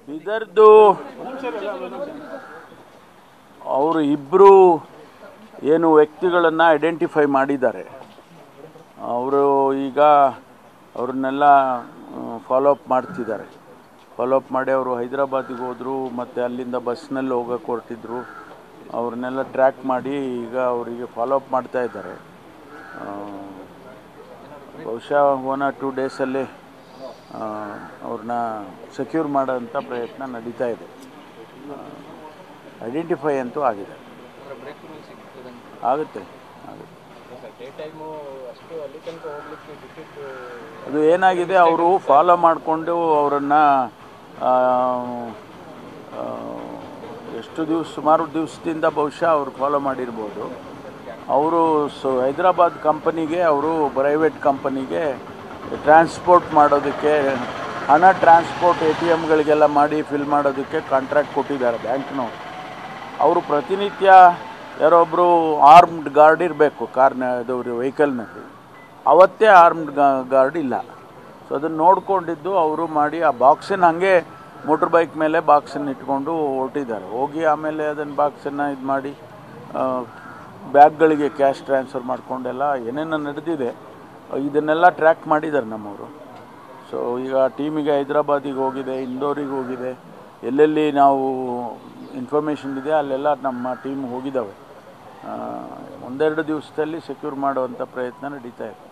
ಇದರದ್ದು ಅವರು ಇಬ್ಬರು ಏನು ವ್ಯಕ್ತಿಗಳನ್ನು ಐಡೆಂಟಿಫೈ ಮಾಡಿದ್ದಾರೆ. ಅವರು ಈಗ ಅವ್ರನ್ನೆಲ್ಲ ಫಾಲೋ ಅಪ್ ಮಾಡ್ತಿದ್ದಾರೆ. ಫಾಲೋ ಅಪ್ ಮಾಡಿ ಅವರು ಹೈದರಾಬಾದಿಗೆ ಹೋದರು, ಮತ್ತು ಅಲ್ಲಿಂದ ಬಸ್ನಲ್ಲಿ ಹೋಗೋಕ್ಕೆ ಹೊರಟಿದ್ರು. ಅವ್ರನ್ನೆಲ್ಲ ಟ್ರ್ಯಾಕ್ ಮಾಡಿ ಈಗ ಅವರಿಗೆ ಫಾಲೋ ಅಪ್ ಮಾಡ್ತಾ ಇದ್ದಾರೆ. ಬಹುಶಃ 1 or 2 ಡೇಸಲ್ಲಿ ಅವ್ರನ್ನ ಸೆಕ್ಯೂರ್ ಮಾಡೋಂಥ ಪ್ರಯತ್ನ ನಡೀತಾ ಇದೆ. ಐಡೆಂಟಿಫೈ ಅಂತೂ ಆಗಿದೆ. ಆಗುತ್ತೆ. ಅದು ಏನಾಗಿದೆ, ಅವರು ಫಾಲೋ ಮಾಡಿಕೊಂಡು ಅವರನ್ನು ಸುಮಾರು ದಿವಸದಿಂದ ಬಹುಶಃ ಅವರು ಫಾಲೋ ಮಾಡಿರ್ಬೋದು. ಅವರು ಹೈದರಾಬಾದ್ ಕಂಪನಿಗೆ, ಅವರು ಪ್ರೈವೇಟ್ ಕಂಪನಿಗೆ ಟ್ರಾನ್ಸ್ಪೋರ್ಟ್ ಮಾಡೋದಕ್ಕೆ ಹಣ ಟ್ರಾನ್ಸ್ಪೋರ್ಟ್ ATMಗಳಿಗೆಲ್ಲ ಮಾಡಿ ಫಿಲ್ ಮಾಡೋದಕ್ಕೆ ಕಾಂಟ್ರಾಕ್ಟ್ ಕೊಟ್ಟಿದ್ದಾರೆ ಬ್ಯಾಂಕ್ನವರು. ಅವರು ಪ್ರತಿನಿತ್ಯ ಯಾರೊಬ್ಬರು ಆರ್ಮ್ಡ್ ಗಾರ್ಡ್ ಇರಬೇಕು ಅದು ವೆಹಿಕಲ್ನಲ್ಲಿ. ಅವತ್ತೇ ಆರ್ಮ್ಡ್ ಗಾರ್ಡ್ ಇಲ್ಲ. ಸೊ ಅದನ್ನು ನೋಡಿಕೊಂಡಿದ್ದು ಅವರು ಮಾಡಿ ಆ ಬಾಕ್ಸನ್ನು ಹಾಗೆ ಮೋಟ್ರ್ ಬೈಕ್ ಮೇಲೆ ಬಾಕ್ಸನ್ನು ಇಟ್ಕೊಂಡು ಹೊರಟಿದ್ದಾರೆ. ಹೋಗಿ ಆಮೇಲೆ ಅದನ್ನು ಬಾಕ್ಸನ್ನು ಇದು ಮಾಡಿ ಬ್ಯಾಗ್ಗಳಿಗೆ ಕ್ಯಾಶ್ ಟ್ರಾನ್ಸ್ಫರ್ ಮಾಡಿಕೊಂಡೆಲ್ಲ ಏನೇನೋ ನಡೆದಿದೆ. ಇದನ್ನೆಲ್ಲ ಟ್ರ್ಯಾಕ್ ಮಾಡಿದ್ದಾರೆ ನಮ್ಮವರು. ಸೊ ಈಗ ಟೀಮಿಗೆ ಹೈದರಾಬಾದಿಗೆ ಹೋಗಿದೆ, ಇಂದೋರಿಗೆ ಹೋಗಿದೆ, ಎಲ್ಲೆಲ್ಲಿ ನಾವು ಇನ್ಫಾರ್ಮೇಷನ್ ಇದೆ ಅಲ್ಲೆಲ್ಲ ನಮ್ಮ ಟೀಮ್ ಹೋಗಿದ್ದಾವೆ. 1-2 ದಿವಸದಲ್ಲಿ ಸೆಕ್ಯೂರ್ ಮಾಡುವಂಥ ಪ್ರಯತ್ನ ನಡೀತಾ ಇದೆ.